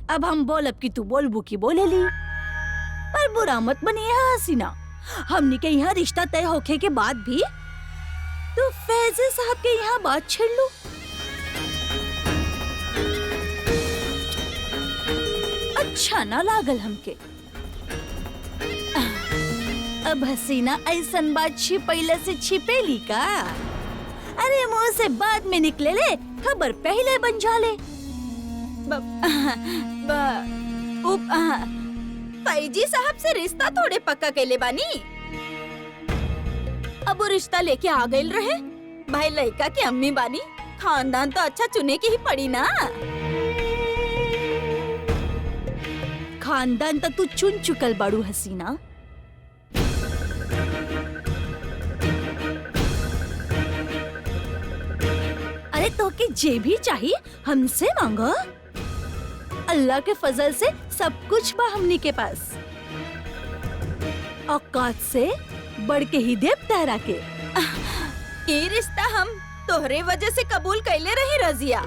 अब हम बोलब कि तू बोलबू की बोले ली, पर बुरा मत बनी है हसीना। हमनी के यहाँ रिश्ता तय होके के बाद भी तू फैज़ल साहब के यहाँ बात छेड़ लू। अच्छा ना लागल हमके। अब हसीना ऐसन बात छिपैले से छिपेली का? अरे मुंह से बाद में निकले ले, खबर पहले बन जाले। फैजी साहब से रिश्ता थोड़े पक्का कैले बानी। अब वो रिश्ता लेके आ गए रहे। भाई लड़का की अम्मी बानी, खानदान तो अच्छा चुने की ही पड़ी ना। खानदान तो तू चुन चुकल बाड़ू हसीना। अरे तो के जे भी चाहिए हमसे मांगो। अल्लाह के फजल से सब कुछ बा हमनी के पास। औकात से बढ़ के ही देव तहरा के। ये रिश्ता हम तोहरे वजह से कबूल कैले रही रजिया।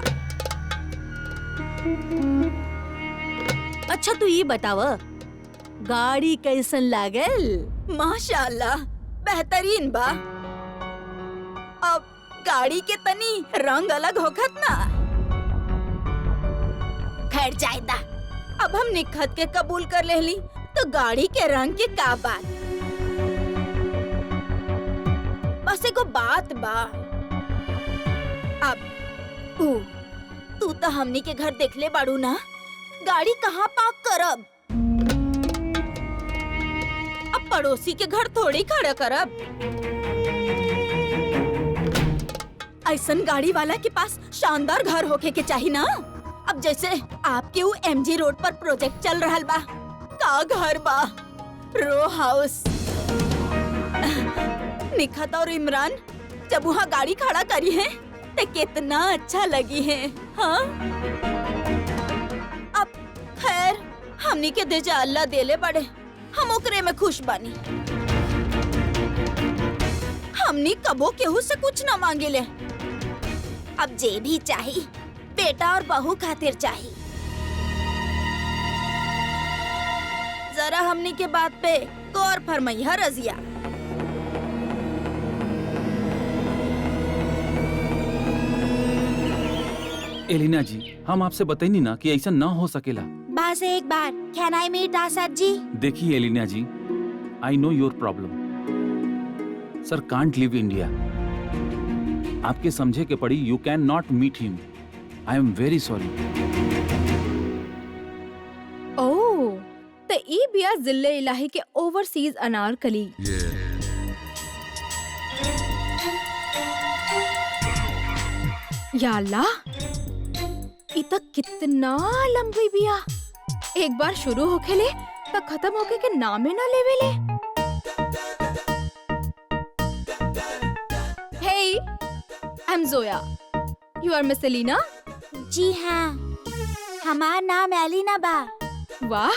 अच्छा तू ये बताव, गाड़ी कैसन लागल? माशाल्लाह बेहतरीन बा। अब गाड़ी के तनी रंग अलग होखत ना। खैर जायदा, अब हम निखत के कबूल कर लेली तो गाड़ी के रंग के का बात। बस एगो बात बा। अब तू तो हमनी के घर देखले बाड़ू ना, गाड़ी कहाँ पार्क करब? अब पड़ोसी के घर थोड़ी खड़ा करब। ऐसन गाड़ी वाला के पास शानदार घर होके के चाहिए ना। अब जैसे आपके वो एमजी रोड पर प्रोजेक्ट चल रहा बा, का घर बा, रो हाउस। निखत और इमरान जब वहाँ गाड़ी खड़ा करी है तो कितना अच्छा लगी है। हाँ अब खैर हमनी के दे जा अल्लाह देले बड़े, हम ओकरे में खुश बानी। हमनी कबो केहू से कुछ न मांगे। अब जे भी चाहिए बेटा और बहू खातिर चाहिए। जरा हमनी के बात पे गौर फरमाइया रजिया। एलिना जी, हम आपसे बताइनी ना कि ऐसा ना हो सकेला। बस एक बार, कैन आई मीट आसाद जी? देखिए एलिना जी, आई नो योर प्रॉब्लम। सर कांट लिव इंडिया। आपके समझे के पड़ी, you cannot meet him. I am very sorry. Oh, तो ई बिया जिले इलाही के ओवरसीज अनारकली। या अल्लाह, ई तक कितना लंबी बिया। एक बार शुरू होके ले तो खत्म होके के नामे ना लेवे ले। Hey, I'm Zoya. You are Miss Elina? जी हाँ, हमार नाम एलिना बा। वाह,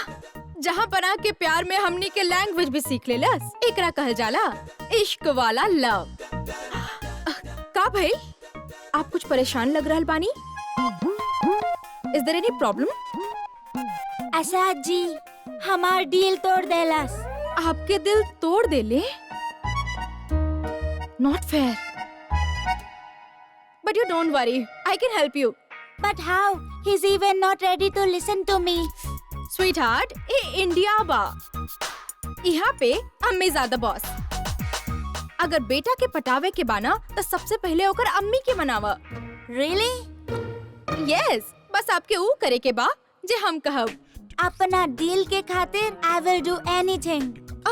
जहाँ पना के प्यार में हमनी के लैंग्वेज भी सीख ले लस। एकरा कहल जाला इश्क वाला लव। का भाई, आप कुछ परेशान लग रहल बानी? Is there any problem? Asad जी, हमार डील तोड़ देलस। आपके दिल तोड़ देले? Not fair. But you don't worry, I can help you. But how? He's even not ready to listen to me. Sweetheart, ये इंडिया बा। यहाँ पे अम्मी ज़्यादा बॉस। अगर बेटा के पटावे के बाना तो सबसे पहले होकर अम्मी के मनावा। Really? Yes, बस आपके ऊ करे के बा जे हम कहब। अपना डील के खातिर I will do anything.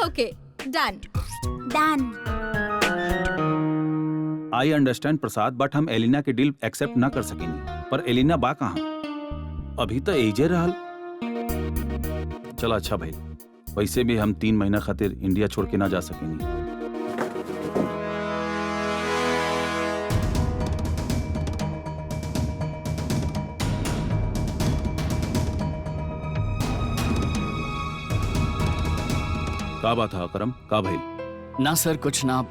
Okay, done. Done. I understand Prasad, but हम एलिना के डील एक्सेप्ट ना कर सकेंगे। पर एलिना बा कहाँ? अभी तो एजे रहल। चला अच्छा भाई, वैसे भी हम 3 महीना खातिर इंडिया छोड़ के ना जा सकेंगे। का बात है अकरम, का भाई? ना सर, कुछ ना।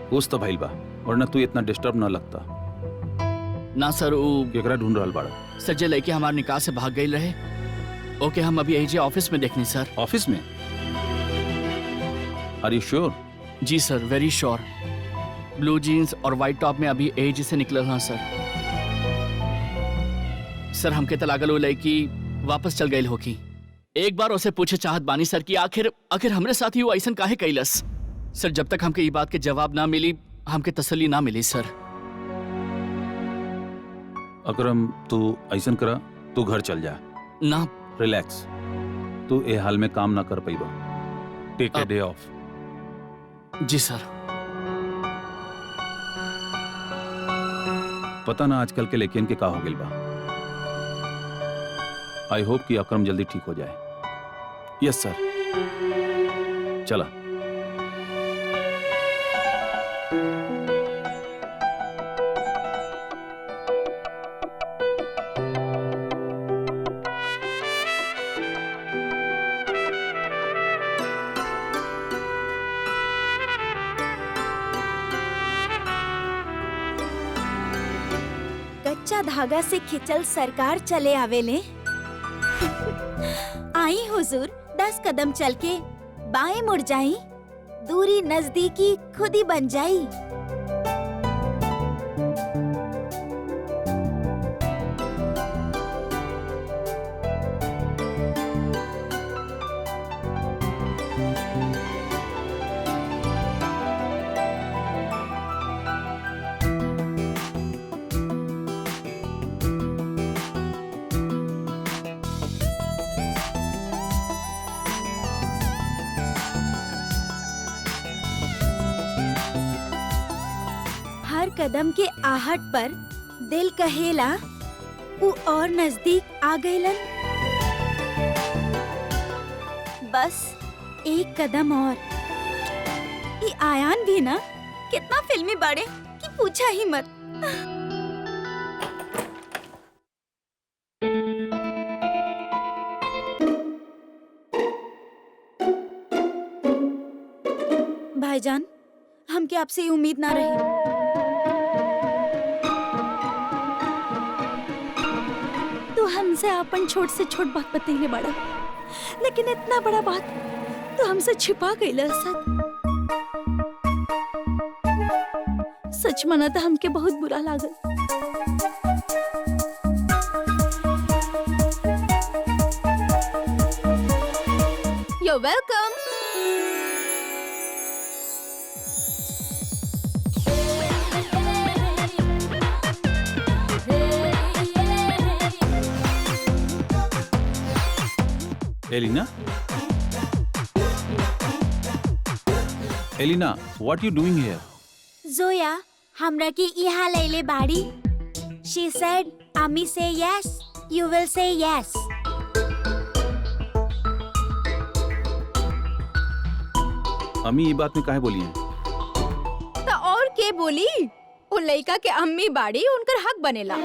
कुछ तो भाई बा, वरना तू इतना डिस्टर्ब ना लगता। ना सर, वो केकरा ढूंढ रहल बाड़ा? सर जे लड़के हमारे निकाह से भाग गई रहे, ओके, हम अभी एजे ऑफिस में देखने सर। ऑफिस में? आर यू श्योर? जी सर, वेरी श्योर। ब्लू जीन्स और व्हाइट टॉप में अभी एजे से निकल रहा सर। सर हमके तो लागल हो लड़की वापस चल गई होगी। एक बार उसे पूछे चाहत बानी सर कि आखिर हमरे साथ ही वो ऐसा काहे कैलस। सर जब तक हमके ये बात के जवाब ना मिली हमके तसल्ली ना मिली सर। अकरम तू ऐसन करा, तू घर चल जा। ना रिलैक्स, तू ए हाल में काम ना कर पाइबा। Take a day off. जी सर। पता ना आजकल के लेकिन के का हो गइल बा। आई होप कि अकरम जल्दी ठीक हो जाए। यस सर। चला। कच्चा धागा से खिंचल सरकार चले आवेले। आई हुजूर, 10 कदम चल के बाएं मुड़ जाई, दूरी नजदीकी खुद ही बन जाई। हर कदम के आहट पर दिल कहेला वो और नजदीक आ गइलन। बस एक कदम और। ये आयान भी ना कितना फिल्मी बड़े कि पूछा ही मत। भाईजान, हमके आपसे ये उम्मीद ना रही। हमसे अपन छोट से छोट बात बतैले बड़ा, लेकिन इतना बड़ा बात तो हमसे छिपा गइल। सच मना तो हमके बहुत बुरा लागल। You're welcome. एलिना? एलिना, what you doing here? जोया हमरा की यहाँ लैले बाड़ी। She said, "Ami say yes, you will say yes." अम्मी ये बात में काहे बोली हैं? तो और के बोली? वो लड़का के अम्मी बाड़ी उनकर हक बनेला।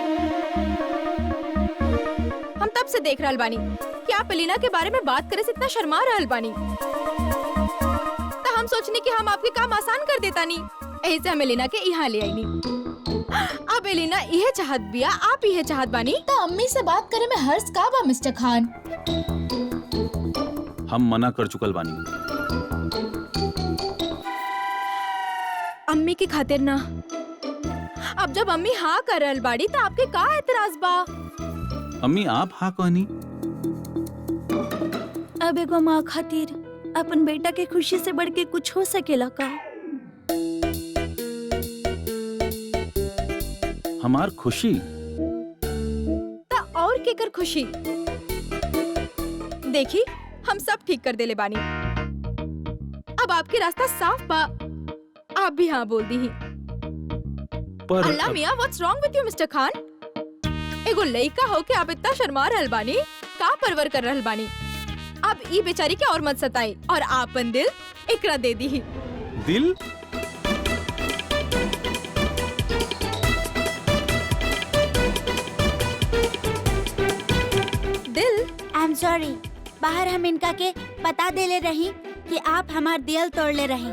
हम तब से देख रहल बानी कि आप एलिना के बारे में बात करे से इतना शर्मा रहल बानी। तो हम सोचनी कि हम आपके काम आसान कर देता नी, यही से हम एलिना के यहाँ ले आईनी। अब एलिना यह चाहत बिया, आप यह चाहत बानी। तो अम्मी से बात करे में हर्ष का बा मिस्टर खान? हम मना कर चुकल बानी। अम्मी की खातिर ना। अब जब अम्मी हाँ कर रहल बाड़ी तो आपके का एतराज बा? अम्मी आप हाँ कहनी? अब एगो माँ खातिर अपन बेटा के खुशी से बढ़ के कुछ हो सकेला का? हमार खुशी? तो और केकर खुशी? देखी हम सब ठीक कर देले बानी। अब आपके रास्ता साफ बा, आप भी हाँ बोल दी ही। पर अल्लाह मियाँ, what's wrong with you mister Khan? एगो लड़का हो के आप इतना शर्मा रहल बानी, का परवर कर रहल बानी? अब ई बेचारी के और मत सताई और आपन दिल एकरा दे दी ही। दिल? दिल? आई एम सॉरी, बाहर हम इनका के बता देले रही कि आप हमार दिल तोड़ ले रही।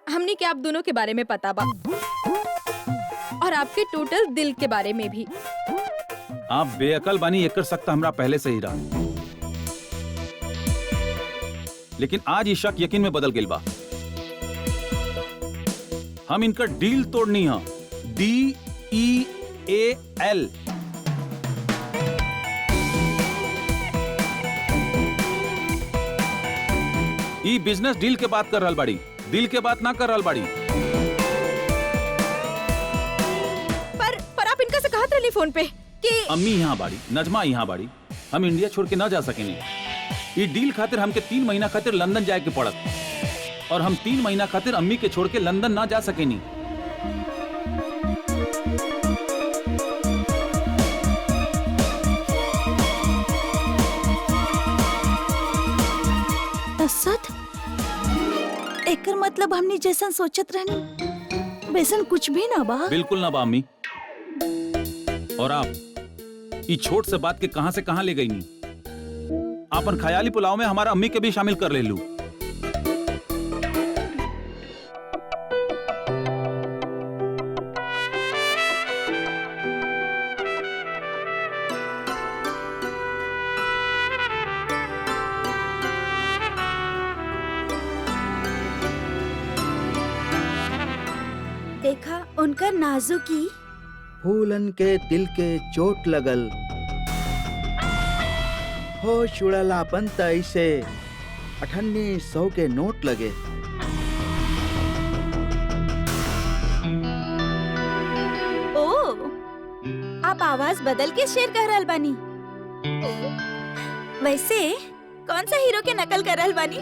हमने के आप दोनों के बारे में पता बा और आपके टोटल दिल के बारे में भी। आप बेअकल बानी एकर सकता हमरा पहले से ही रहा, लेकिन आज ये शक यकीन में बदल गई बा। हम इनका डील तोड़नी है, DEAL। ई बिजनेस डील के बात कर रहल बाड़ी, दिल के बात ना कर रहल बाड़ी। पर आप इनका से कहत रहली फोन पे कि अम्मी यहाँ बाड़ी, नजमा यहाँ बाड़ी, हम इंडिया छोड़ के ना जा सकेंगे। ये डील खातिर हमके 3 महीना खातिर लंदन जाए के पड़त, और हम 3 महीना खातिर अम्मी के छोड़ के लंदन ना जा सकेनी। असद, एकर मतलब हमनी जैसन सोचत रहनी वैसन कुछ भी ना बा। बिल्कुल ना बा अम्मी। और आप ये छोट से बात के कहां से कहां ले गई नी। आपन ख्याली पुलाव में हमारा अम्मी के भी शामिल कर ले लू। देखा उनका नाजुकी। फूलन के दिल के चोट लगल, होश उड़लापन त ऐसे 9800 के नोट लगे। ओ, आप आवाज बदल के शेर कह रहल बानी। वैसे कौन सा हीरो के नकल कर रहल बानी?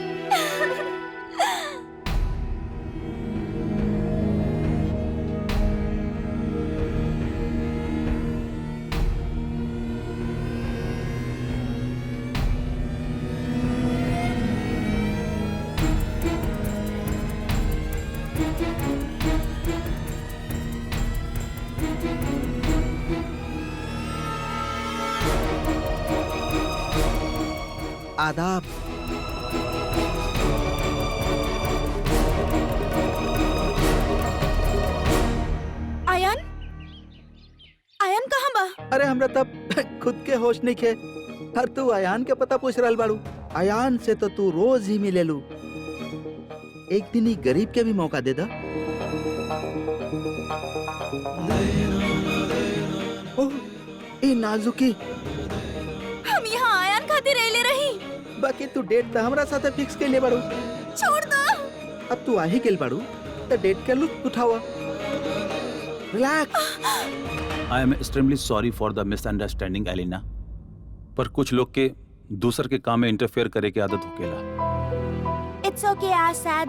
आदाब। आयन, आयन कहाँ बा? अरे हमरा तब खुद के होश नहीं खे। हर तू अयान के पता पूछ रहल बाड़ू। अयान से तो तू रोज ही मिले लू। एक दिन ही गरीब के भी मौका दे दा। ओह, ए नाजुकी। हम यहाँ आयन खातिर रहले रही। बाकी तू डेट तो हमरा साथे फिक्स के ले बाड़ू। छोड़ दो। अब तू आ ही गेल बाड़ू तो डेट के लुत्फ उठावा। Relax. I am extremely sorry for the misunderstanding एलिना, पर कुछ लोग के दूसर के काम में इंटरफेयर करे के आदत होकेला। It's okay Asad,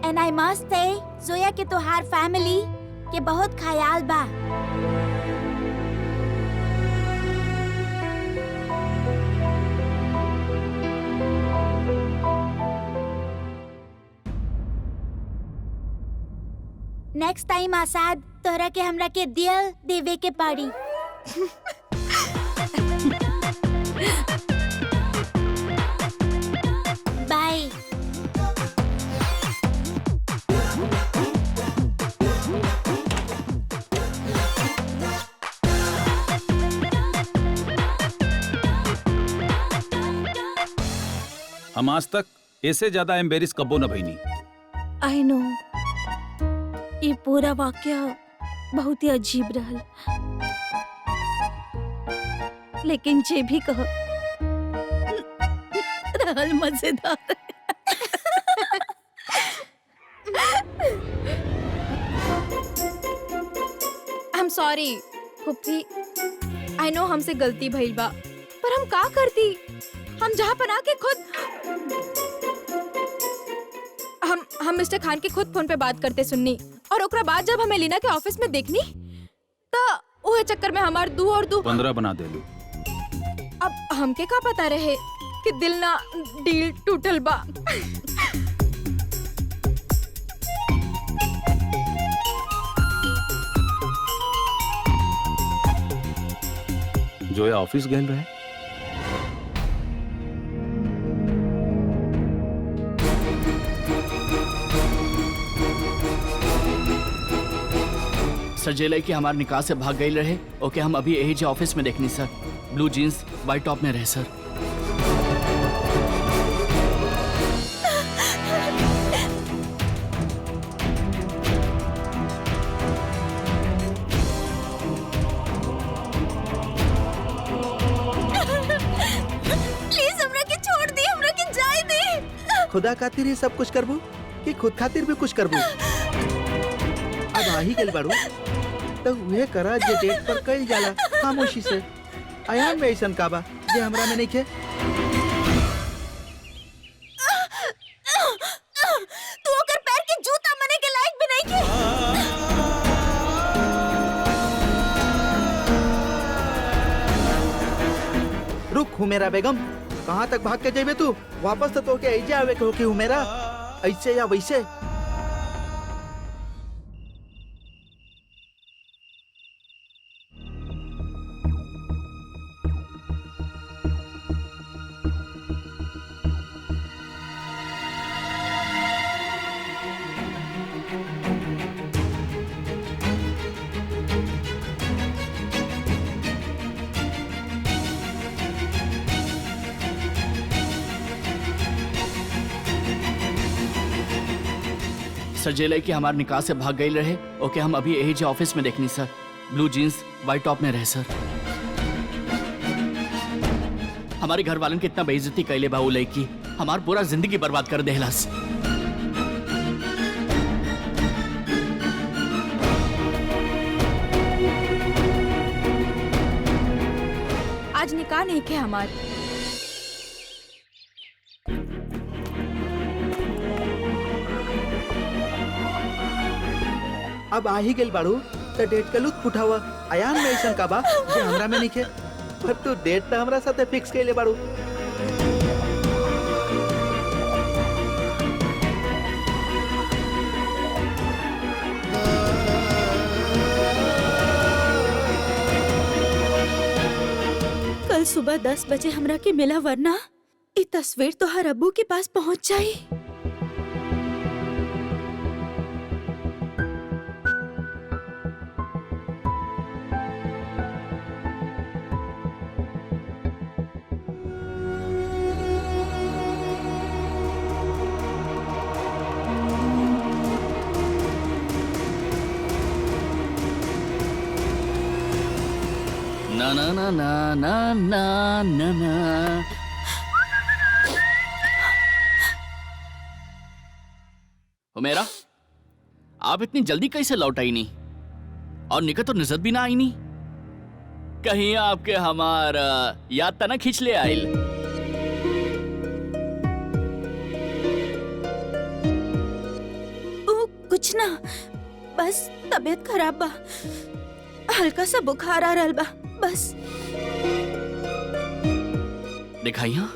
and I must say जोया के तोहार फैमिली के बहुत ख्याल बा। नेक्स्ट टाइम आसाद तोहरा के हमरा के दिल देवे के पड़ी। बाय। हम आज तक ऐसे ज्यादा एम्बेरिस कब्बो न भईनी। आई नो, ये पूरा वाक्य बहुत ही अजीब रहल, लेकिन जे भी कहो रहल मजेदार। I am sorry फुप्पी, I know हमसे गलती भइल बा, पर हम का करती? हम जहाँ पर आके खुद हम मिस्टर खान के खुद फोन पे बात करते सुननी, और ओकरा बाद जब हम एलिना के ऑफिस में देखनी तो ओहे चक्कर में हमार दू और दू 15 बना दे लू। अब हमके का पता रहे कि दिल ना डील टूटल बा। जोया ऑफिस गए रहे। सर जेल की हमारे निकाह से भाग गई रहे। ओके, हम अभी यही जे ऑफिस में देखनी सर। ब्लू जीन्स वाइट टॉप में रहे सर। प्लीज हमरा के छोड़ दी, हमरा के जाए दी। खुदा खातिर ही सब कुछ करबू कि खुद खातिर भी कुछ करबू? अब आ ही गइल बाड़ू तो उहे करा जे डेट पर कइल जाला खामोशी से। अयान में ऐसन का बा जे हमरा में नइखे? तू ओकर पैर के जूता मने के लायक भी नहीं के। रुक हुमेरा बेगम, कहाँ तक भाग के जेबे तू? वापस तो तोके ऐजे आवे के होके हुमेरा, ऐसे या वैसे। सर जेल की हमारे निकाह से भाग गई रहे। ओके, हम अभी यही जे ऑफिस में देखनी सर। ब्लू जीन्स वाइट टॉप में रहे सर। हमारे घर वालन के इतना बेइज्जती कैले बा उ लड़की, हमार पूरा जिंदगी बर्बाद कर देहलस। आज निकाह नहीं के हमारे। अब आ ही गइल बाड़ू तो डेट का लुत्फ उठावा। अयान में ऐसन का बा जे हमरा में नइखे? पर तू डेट तो हमरा साथे फिक्स कइले बाड़ू। कल सुबह 10 बजे हमरा के मिला, वरना ये तस्वीर तो हर अब्बू के पास पहुंच जाई। ना ना ना ना ना ना ना ना। हुमेरा, आप इतनी जल्दी कैसे लौट आई नहीं? और निकट तो नजर भी ना आई नहीं। कहीं आपके हमारा याद तना खींच ले आयल? कुछ ना, बस तबीयत खराब बा, हल्का सा बुखार आ रहल बा बस। दिखाई हाँ?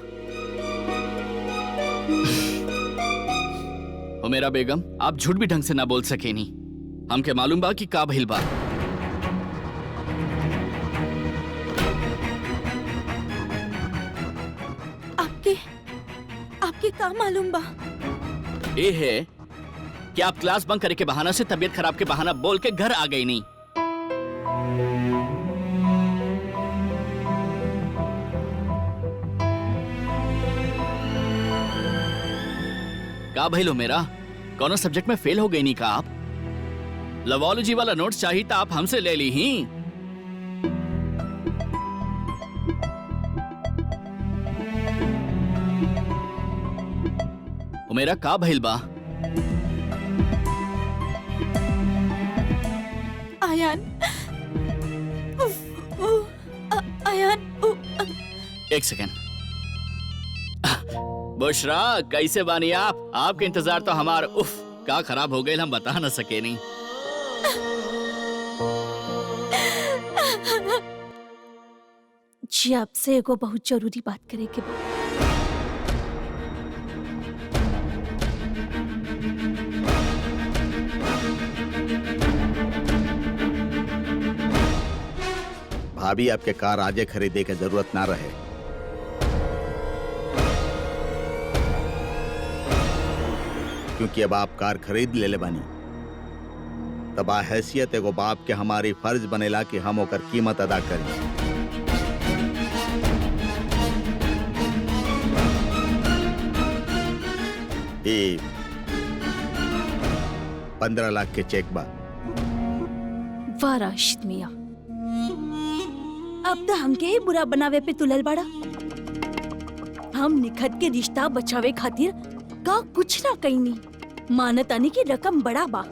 हुमेरा बेगम, आप झूठ भी ढंग से ना बोल सके नहीं। हमके मालूम बा कि का भइल बा। आपके का मालूम बा? ये है कि आप क्लास बंक करे के बहाना से तबीयत खराब के बहाना बोल के घर आ गई नहीं। का भइल हुमेरा, कौन सब्जेक्ट में फेल हो गई नहीं का आप? लवोलॉजी वाला नोट्स चाहिए था, आप हमसे ले ली ही। हुमेरा का भइल बा? आयान, आयान, एक सेकेंड। बुशरा, कैसे बानी आप? आपके इंतजार तो हमारा उफ का खराब हो गए, हम बता ना सके नहीं। जी आपसे एगो बहुत जरूरी बात करे के बा। भाभी, आपके कार आजे खरीदे के जरूरत ना रहे। क्योंकि अब आप कार खरीद ले बानी। तबा हैसियत एगो बाप के हमारी फर्ज बनेला कि हम ओकर कीमत अदा करी। ए 15 लाख के चेक बा। वाह राशिद मिया, अब तो हमके ही बुरा बनावे पे तुलल बड़ा। हम निखत के रिश्ता बचावे खातिर का कुछ ना कईनी। मानतानी की रकम बड़ा बा,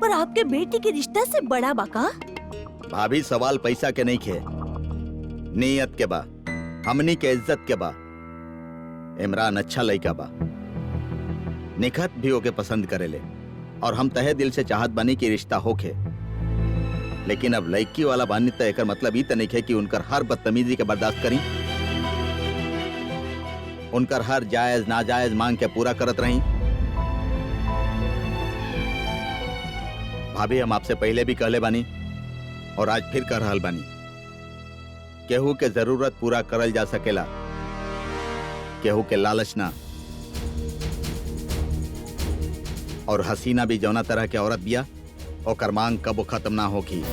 पर आपके बेटी के रिश्ता से बड़ा बा का? भाभी सवाल पैसा के नहीं खे, नीयत के बा, हमनी के इज्जत के बा। इमरान अच्छा लड़का बा, निखत भी ओके पसंद करेले और हम तहे दिल से चाहत बानी कि रिश्ता होखे। लेकिन अब लड़की वाला बानी त एकर मतलब ई त नहीं है कि उनकर हर बदतमीजी के बर्दाश्त करी, उनकर हर जायज नाजायज मांग के पूरा करत रही। भाभी हम आपसे पहले भी कहले बानी और आज फिर कह रहल बानी, केहू के जरूरत पूरा करल जा सकेला, केहू के लालच ना। और हसीना भी जौना तरह के औरत बिया, ओकर मांग कबो खत्म ना होगी।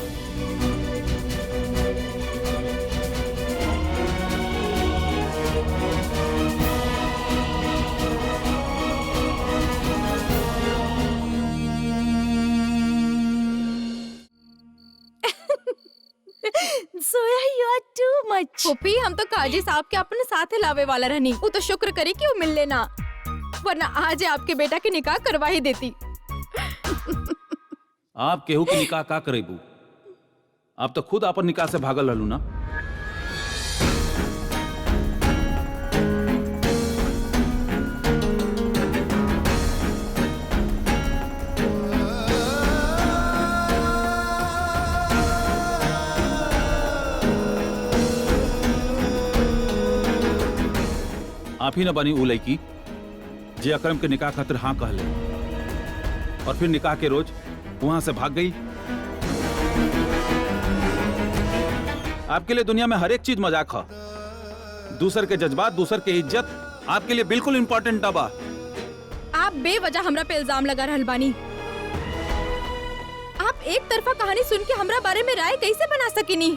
Zoya, you are too much. Puppy, हम तो काजी साहब के अपने साथ लावे वाला रहनी। वो तो शुक्र करे कि वो मिल लेना, वरना आज आपके बेटा की निकाह करवा ही देती। आप केहू के निकाह का करेबू? आप तो खुद अपन निकाह से भागल रहलू ना। आप ही न बनी उ लड़की जे अकरम के निकाह खातिर हाँ कहले और फिर निकाह के रोज वहां से भाग गई। आपके लिए दुनिया में हर एक चीज मजाक है। दूसर के जज्बात, दूसर के इज्जत आपके लिए बिल्कुल इम्पोर्टेंट बा। आप बेवजह हमरा पे इल्जाम लगा रहल बानी। आप एक तरफा कहानी सुन के हमरा बारे में राय कैसे बना सकिनी?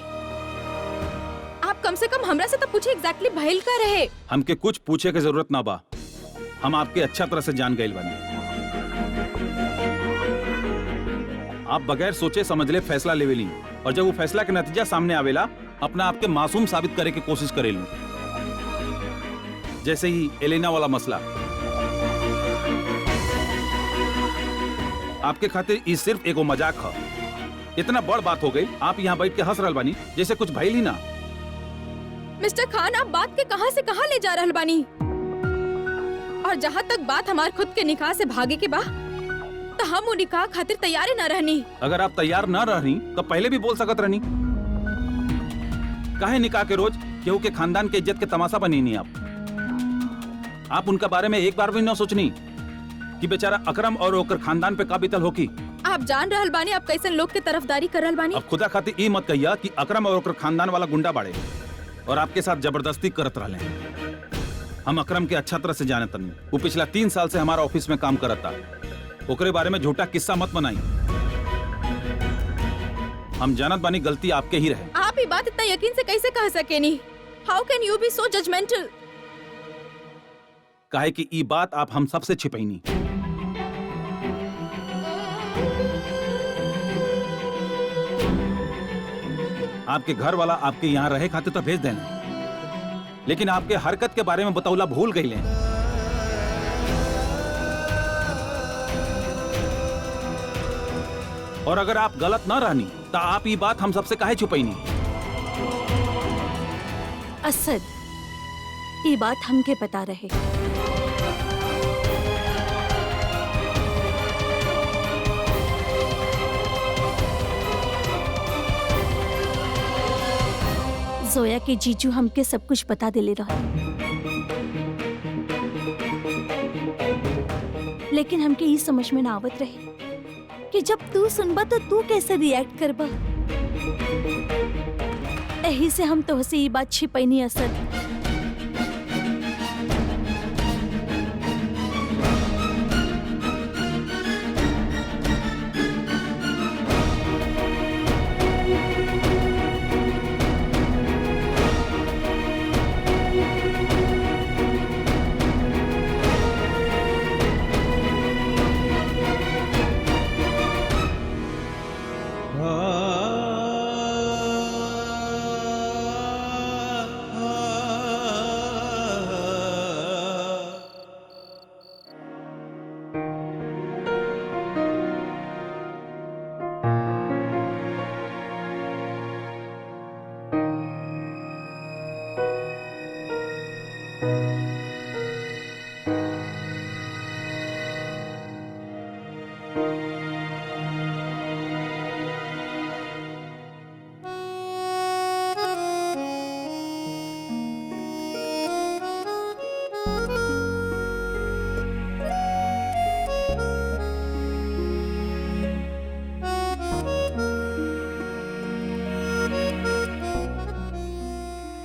आप कम से कम हमरा से तो पूछे एग्जैक्टली भइल का रहे। हमके कुछ पूछे की जरूरत ना बा, हम आपके अच्छा तरह से जान गए बानी। आप बगैर सोचे समझले फैसला लेवेली और जब वो फैसला के नतीजा सामने आवेला अपना आपके मासूम साबित करे की कोशिश करेलू। जैसे ही एलेना वाला मसला, आपके खातिर ये सिर्फ एगो मजाक है। इतना बड़ बात हो गई, आप यहाँ बैठ के हंस रहल बानी जैसे कुछ भइल ही ना। मिस्टर खान, आप बात के कहां से कहां ले जा रहल बानी? और जहां तक बात हमार खुद के निकाह से भागे के बा, तो हम वो निकाह खातिर तैयार न रहनी। अगर आप तैयार न रहनी तो पहले भी बोल सकत रहनी। काहे निकाह के रोज केहू के खानदान के इज्जत के तमाशा बनी नहीं आप उनका बारे में एक बार भी न सोचनी कि बेचारा अकरम और ओकर खानदान पे का बीतल होकी। आप जान रहल बानी आप कैसे लोग के तरफदारी कर रहल बानी। अब खुदा खातिर ई मत कहिया कि अकरम और ओकर खानदान वाला गुंडा बाड़े और आपके साथ जबरदस्ती करत रहले। हम अकरम के अच्छा तरह से जाने तनी, वो पिछला 3 साल से हमारा ऑफिस में काम करता। ओकरे बारे में झूठा किस्सा मत बनाई। हम जानत बानी गलती आपके ही रहे। आप ये बात इतना यकीन से कैसे कह सकेनी? How can you be so judgmental? काहे कि ई बात आप हम सबसे छिपैनी। आपके घर वाला आपके यहाँ रहे खाते तो भेज देना, लेकिन आपके हरकत के बारे में बतौला भूल गई ले। और अगर आप गलत न रहनी तो आप ये बात हम सबसे काहे छुपैनी? असद, ये बात हमके पता रहे। जोया के जीजू हमके सब कुछ बता देले रहा, लेकिन हमके ये समझ में ना आवत रहे कि जब तू सुनबा तो तू कैसे रिएक्ट करबा। यही से हम तोहसे ये बात छिपैनी असद।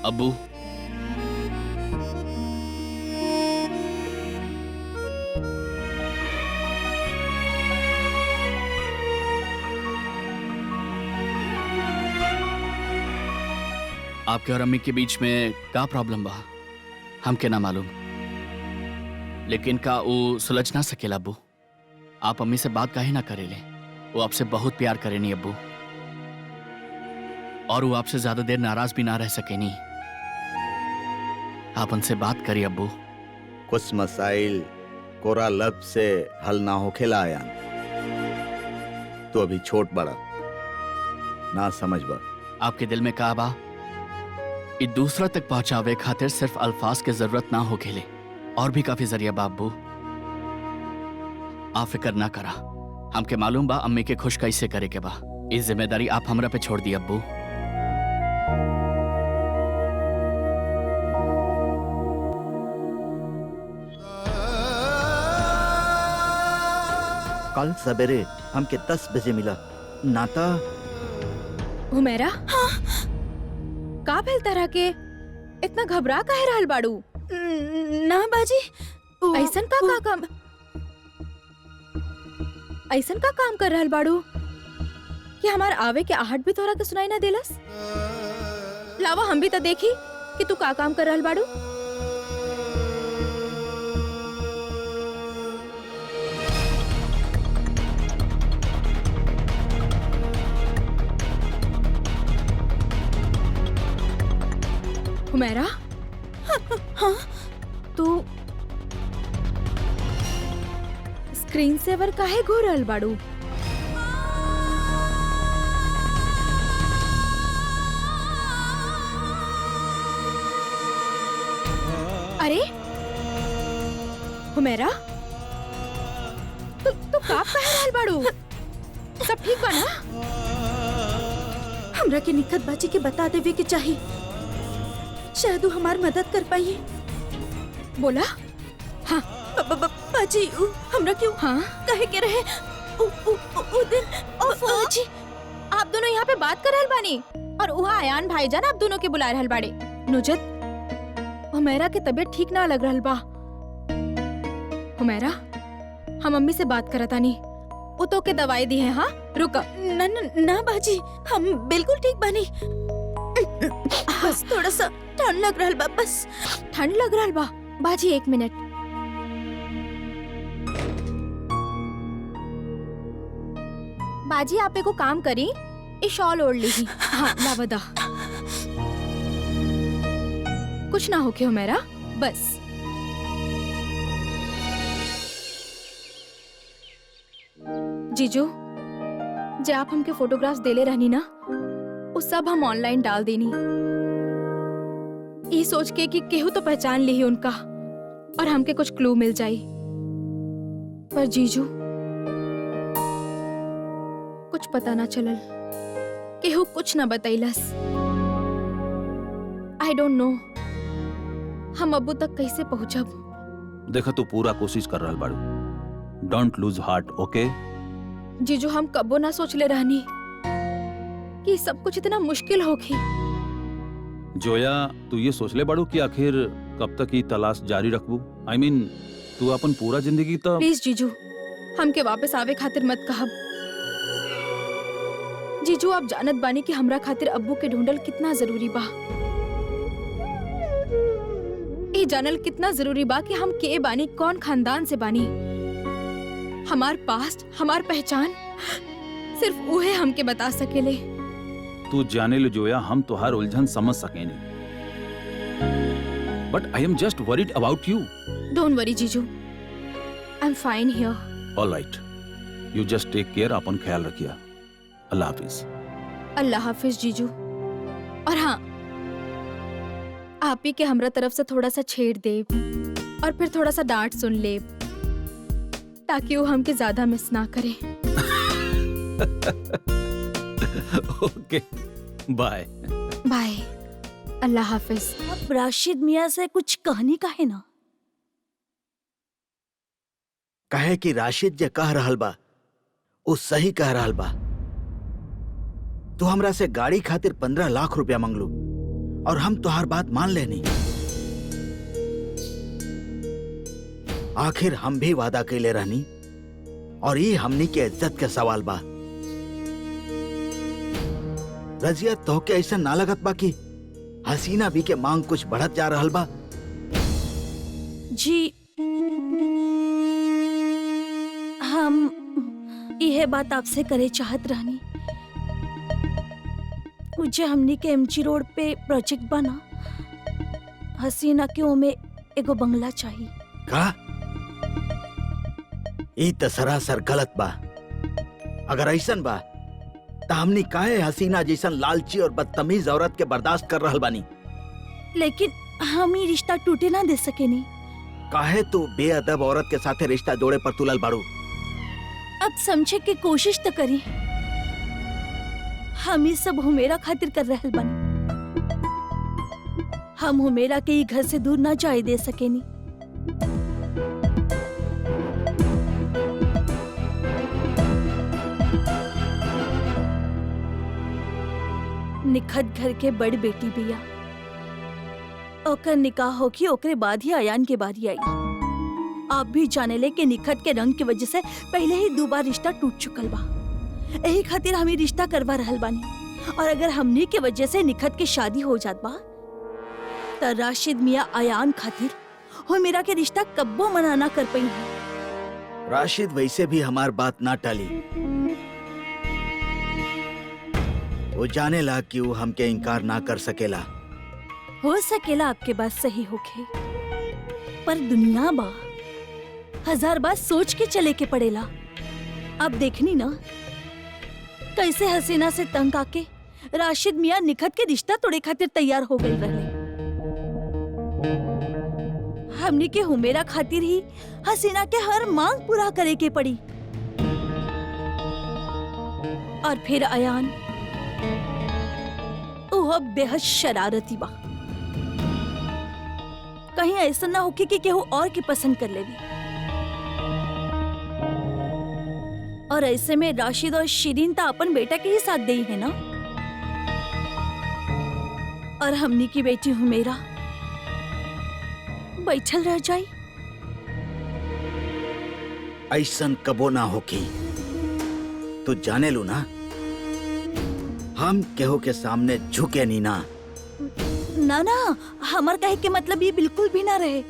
अब्बू, आपके और अम्मी के बीच में का प्रॉब्लम बा हमके ना मालूम, लेकिन का वो सुलझ ना सकेला अब्बू। आप अम्मी से बात काहे ना करेले? वो आपसे बहुत प्यार करेनी अब्बू, और वो आपसे ज्यादा देर नाराज भी ना रह सकेनी। आप उनसे बात करिए अब्बू। कुछ मसाइल कोरा लफ्ज से हल ना होखेला आयान। तो अभी छोट बड़ा ना समझ बा। आपके दिल में का बा ये दूसरा तक पहुंचावे खातिर सिर्फ अल्फाज की जरूरत ना हो खेले, और भी काफी जरिया बा अब्बू। आप फिक्र ना करा, हमके मालूम बा अम्मी के खुश कैसे करे के बा। इस जिम्मेदारी आप हमरा पे छोड़ दी अब्बू। कल सवेरे हमके 10 बजे मिला नाता। हुमेरा, का भेल तरह के इतना घबरा काहे रहल बाड़ू? ना बाजी, ऐसन का काम ऐसन का काम कर रहल बाड़ू कि हमार आवे के आहट भी तोरा के सुनाई ना देलस? लावा हम भी तो देखी कि तू का काम कर रहल बाड़ू। हुमेरा, हाँ? तू स्क्रीन सेवर काहे घूर रहल बाड़ू? अरे हुमेरा, तू का कह रहल बाड़ू? सब ठीक बा ना? हमरा के निखत बाजी के बता देवे के चाहिए, शायद वो हमार मदद कर पाई। बोला। हाँ बाजी, हमरा क्यों हाँ कहे के रहे उ दिन बाजी, आप दोनों यहाँ पे बात कर रहल बानी और वहाँ अयान भाईजान आप दोनों के बुला रहल बाड़े। नुजत, हुमेरा के तबीयत ठीक ना लग रहल बा। हुमेरा, हम मम्मी से बात करत आनी, वो तो के दवाई दी है। हाँ रुका। ना बाजी, हम बिल्कुल ठीक बानी। बस थोड़ा सा ठंड लग रहल बा, बस। ठंड लग रहल बा? बाजी एक मिनट। बाजी आप एगो काम करी, ये शॉल ओढ़ लीही। हाँ लावदा, कुछ ना होके हुमेरा, बस। जीजू, जे आप हमके फोटोग्राफ्स देले रहनी ना, वो सब हम ऑनलाइन डाल देनी, ये सोच के कि केहू तो पहचान ली उनका और हमके कुछ क्लू मिल जाई। पर जीजू, कुछ पता ना चलल, केहू कुछ ना बतैलस। आई डोंट नो हम अब्बू तक कैसे पहुंचब। देखा तू पूरा कोशिश कर रहा बाड़ू। डोंट लूज हार्ट, ओके? जीजू, हम कबो ना सोचले रहनी कि सब कुछ इतना मुश्किल होगी। जोया, तू ये सोच ले बाड़ू कि आखिर कब तक ये तलाश जारी रखबू? I mean, तू अपन पूरा जिंदगी तो। प्लीज जीजू, हमके वापस आवे खातिर मत कहब। जीजू, आप जानत बानी कि हमरा खातिर अब्बू के ढूंढल कितना जरूरी बा। ये जानल कितना जरूरी बा कि हम के बानी, कौन खानदान से बानी। हमार पास्ट, हमार पहचान सिर्फ उहे हमके बता सकेले। तू जाने लो जोया, हम तुहार उलझन समझ सके नहीं, but I am just worried about you. Don't worry जीजू, I am fine here. Alright, you just take care, अपन ख्याल रखिया। अल्लाह हाफिज। अल्लाह हाफिज जीजू। और हाँ, आप ही के हमरा तरफ से थोड़ा सा छेड़ दे और फिर थोड़ा सा डांट सुन ले, ताकि वो हमके ज्यादा मिस ना करे। ओके, बाय। बाय, अल्लाह हाफिज। अब राशिद मियाँ से कुछ कहानी का है ना? कहे कि राशिद जे कह रहल बा वो सही कह रहल बा। तू हमरा से गाड़ी खातिर 15 लाख रुपया मांगलू और हम तुहार बात मान लेनी। आखिर हम भी वादा कैले रहनी और ये हमनी के इज्जत के सवाल बा। रजिया तोहके ऐसा ना लगत बा कि हसीना भी के मांग कुछ बढ़त जा रहल बा? जी, हम यह बात आपसे करे चाहत रहनी। मुझे हमनी के एमजी रोड पे प्रोजेक्ट बना, हसीना के ओमे एगो बंगला चाहिए। का? ई त सरासर गलत बा। अगर ऐसन बा त हमनी काहे हसीना जैसन लालची और बदतमीज औरत के बर्दाश्त कर रहल बानी? लेकिन हम ये रिश्ता टूटे ना दे सकेनी। काहे तू बेअदब औरत के साथे रिश्ता जोड़े पर तुलल बाड़ू? अब समझे की कोशिश तो करी। हम ये सब हुमेरा खातिर कर रहल बानी। हम हुमेरा के ही घर से दूर ना जाए दे सकेनी। निखत घर के बड़ बेटी बिया, ओकर निकाह होगी, ओकरे बाद ही अयान के बारी आई। आप भी जाने ले कि निखत के रंग की वजह से पहले ही 2 बार रिश्ता टूट चुकल बा। यही खातिर हम रिश्ता करवा रहल बानी। और अगर हमनी के वजह से निखत के शादी हो जात बा तो राशिद मियाँ अयान खातिर हो मेरा के रिश्ता कब्बो मना ना कर पाई है। राशिद वैसे भी हमार बात ना टाली। वो जाने ला कि वो हमके इनकार ना कर सकेला। हो सकेला आपके बात सही होके, पर दुनिया बा 1000 बात सोच के चले के पड़ेला। अब देखनी ना कैसे हसीना से तंग आके राशिद मियाँ निखत के रिश्ता तोड़े खातिर तैयार हो गई रहे। हमनी के हुमेरा खातिर ही हसीना के हर मांग पूरा करे के पड़ी। और फिर अयान, वो बेहद शरारती बा। कहीं ऐसा ना होके कि केहू और की पसंद कर लेवी। और ऐसे में राशिद और शिरीन तो अपन बेटा के ही साथ दे है ना। और हमनी की बेटी हुमेरा बैठल रह जाई। ऐसन कबो ना होकी। तू जाने लू ना, हम केहू के सामने झुके नी ना। ना ना, हमार कहे के मतलब ये बिल्कुल भी ना रहे।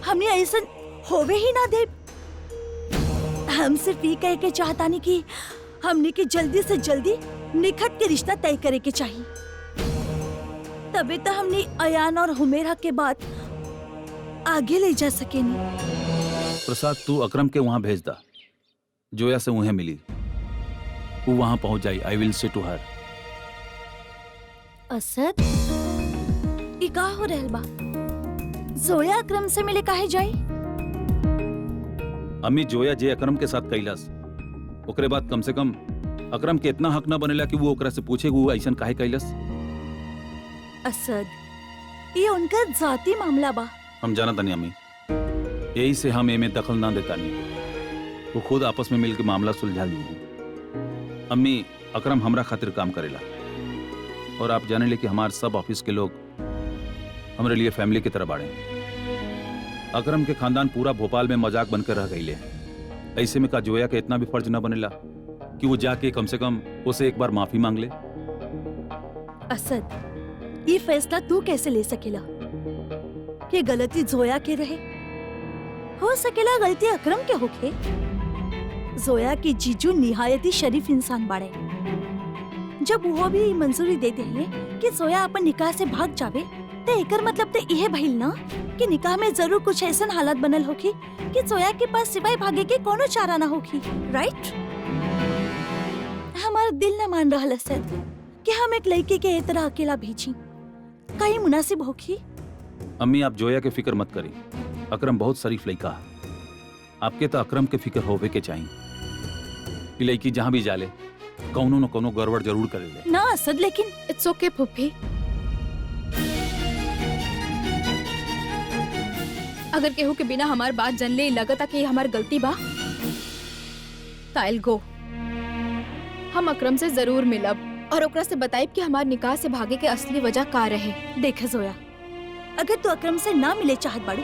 हमने ऐसा होवे ही ना दे। हम सिर्फ ये कहे के चाहतानी कि हमने की जल्दी से जल्दी निखत के रिश्ता तय करे के चाहिए। तबे तो हमने अयान और हुमेरा के बाद आगे ले जा सकेनी। प्रसाद, तू अकरम के वहां भेज दा। जोया से उन्हें मिली, वो वहां पहुंच जाई। I will say to her. Asad, ई का हो रहल बा? जोया अकरम से मिले काहे जाई? अम्मी, जोया जे अकरम के साथ कैलास, ओकरे बाद कम से कम अकरम के इतना हक ना बनेला कि वो ओकरा से पूछे वो ऐसा काहे कैलास। असद, ये उनका जाती मामला बा। हम जाना तानी अम्मी, यही से हम एमे दखल ना देता नहीं। वो खुद आपस में मिलकर मामला सुलझा ली। अम्मी, अकरम हमरा खातिर काम करेला और आप जाने ले कि हमारे सब ऑफिस के लोग हमारे लिए फैमिली की तरह बाड़े। अकरम के खानदान पूरा भोपाल में मजाक बनकर रह गई ले। ऐसे में का जोया के इतना भी फर्ज ना बनेला कि वो जाके कम से कम उसे एक बार माफी मांग ले। असद, ये फैसला तू कैसे ले सकेला कि गलती जोया के रहे? हो सकेला गलती अकरम के होके। जोया की जीजू निहायती शरीफ इंसान बाड़े। जब वो भी मंजूरी देते हैं कि जोया अपन निकाह से भाग जावे, तो एकर मतलब तो यह भइल ना कि निकाह में जरूर कुछ ऐसा हालत बनल होगी कि जोया के पास सिवाय भागे के कोनो चारा ना होगी। राइट? हमारा दिल न मान रहा असद कि हम एक लड़की के ए तरह अकेला भेजी। कहीं मुनासिब होगी अम्मी आप जोया के फिक्र मत करी। अकरम बहुत शरीफ लड़का है। आपके तो अकरम के फिक्र होवे के चाहिए। ई लड़की जहाँ भी जाले कौनो न कौनो गड़बड़ जरूर करेले। ना असद, लेकिन इट्स ओके फूफी। अगर केहू के बिना हमार बात जन ले लगता कि हमार गलती बा, ताइल गो। हम अकरम से जरूर मिलब और ओकरा से बताइब कि हमार निकाह से भागे के असली वजह का रहे। देख जोया, अगर तू अकरम से ना मिले चाहत बाड़ू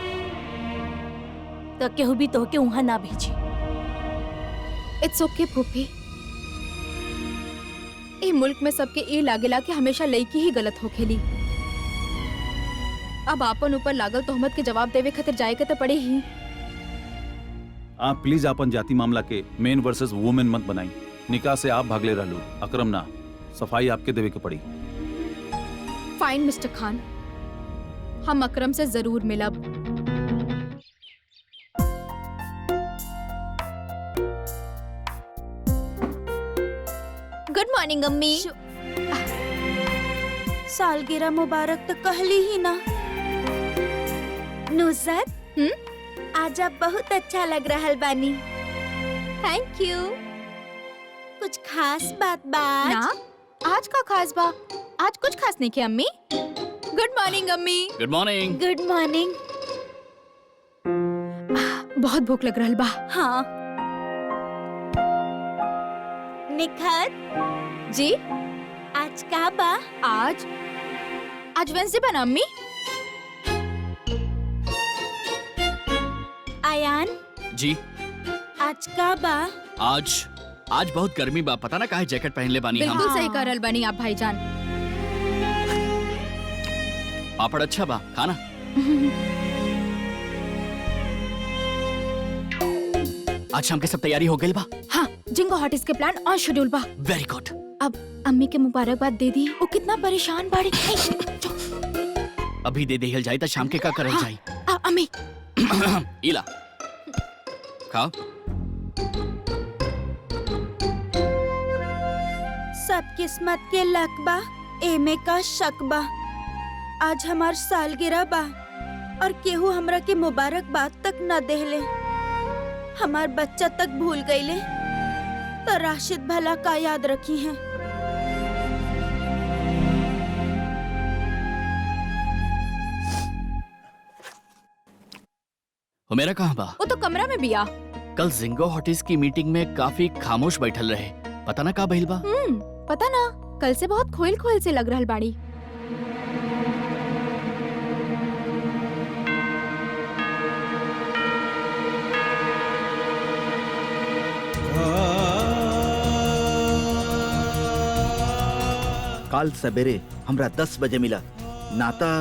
तो केहू भी तोहके वहाँ ना भेजी। इट्स ओके फूफी। ए मुल्क में सबके ये लागेला कि हमेशा लड़की ही गलत होखेली। अब आपन ऊपर लागल तोहमत के जवाब देवे खातिर जाए के तो पड़े ही। आप प्लीज अपन जाति मामला के मेन वर्सेस वुमेन मत बनाई। निकाह से आप भागले रहलू, अकरम ना। सफाई आपके देवे के पड़ी। फाइन मिस्टर खान, हम अकरम से जरूर मिलब। गुड मॉर्निंग अम्मी। सालगिरह मुबारक तो कहली ही ना। नुसरत, आज आप बहुत अच्छा लग रहा बानी। Thank you. कुछ खास बात बात? ना, आज का खास बा? आज कुछ खास नहीं किया अम्मी। गुड मॉर्निंग अम्मी। Good morning. Good morning. बहुत भूख लग रहा बा। हाँ निखत जी, आज का बा? आज वेंसडे बना अम्मी। आयान जी, आज का बा? आज बहुत गर्मी बा, पता ना काहे जैकेट पहन ले बानी हम। बिल्कुल सही कर रहल बनी आप भाईजान। पापड़ अच्छा बा, खाना। आज शाम के सब तैयारी हो गई बा? हाँ, जिंगो हॉटिस के प्लान ऑन शेड्यूल बा। Very good. अब अम्मी के मुबारकबाद दे दी। वो कितना परेशान बाड़ी। अभी दे देहल जाई त शाम के का करल हाँ, जाई? अम्मी इला खाओ। सब किस्मत के लक बा, एमे का शक बा। आज हमार सालगिरह बा और केहू हमरा के मुबारकबाद तक न देहले। हमार बच्चा तक भूल गईले तो राशिद भला का याद रखी है। मेरा कहाँ बा? वो तो कमरा में बिया। कल जिंगो हॉटिस की मीटिंग में काफी खामोश बैठल रहे, पता ना का बहिल बा। पता ना, कल से बहुत खोइल खोइल से लग रहल बाड़ी। काल सवेरे हमरा 10 बजे मिला नाता।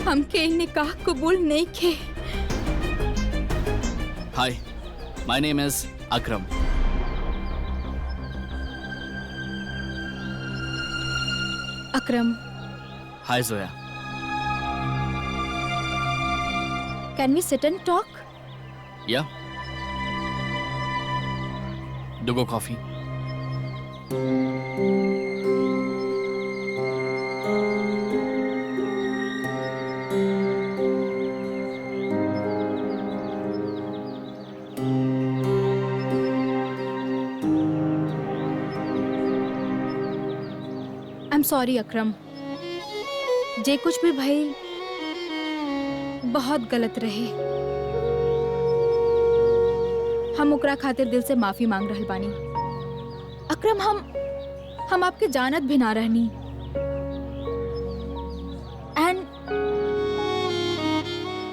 हमके निकाह कबूल नहीं खे। हाय, माय नेम इज अकरम। अकरम, हाय जोया। Can we sit and talk? या दुगो कॉफी। आई एम सॉरी अकरम, जे कुछ भी भइल बहुत गलत रहे। हम ओकरा खातिर दिल से माफी मांग रहल बानी। अकरम, हम आपके जानत भी ना रहनी एंड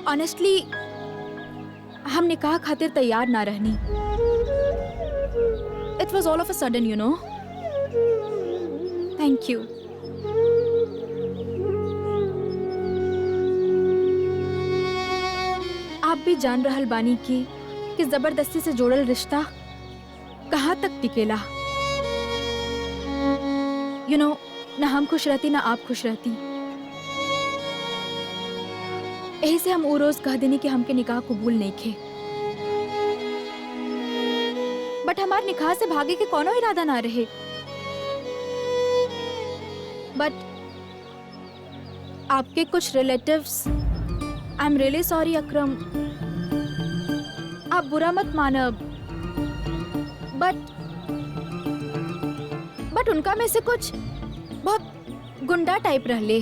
ऑनेस्टली हम निकाह खातिर तैयार ना रहनी। It was all of a sudden, you know. Thank you. आप भी जान रहल बानी कि जबरदस्ती से जोड़ल रिश्ता कहाँ तक टिकेला। यू नो, ना हम खुश रहती ना आप खुश रहती। यही से हम वो रोज कह देनी कि हमके निकाह कबूल नहीं खे। बट हमार निकाह से भागे के कोनो इरादा ना रहे। बट आपके कुछ relatives, I am really sorry Akram, आप बुरा मत मानब, बट उनका में से कुछ बहुत गुंडा टाइप रहले।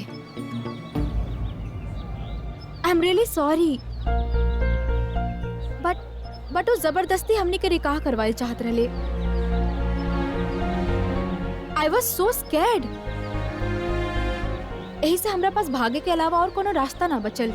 आई एम रियली सॉरी, बट वो जबरदस्ती हमने के निकाह करवाए चाहत रहले। I was so scared. यही से हमरा पास भागे के अलावा और कोनो रास्ता ना बचल।